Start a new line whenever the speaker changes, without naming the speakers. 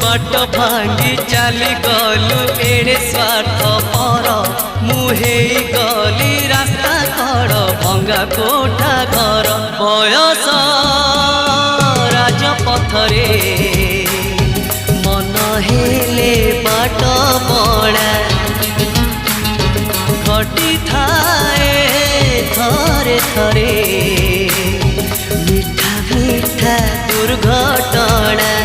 बाट भांगी चली गलु एड़े स्वार्थ पर मुहे गली रास्ता कड़ भंगा कोठा घर बयस राजपथरे मन हेले बाट बड़ा घटी थाए थरे थरे मिठा मिठा दुर्घटना।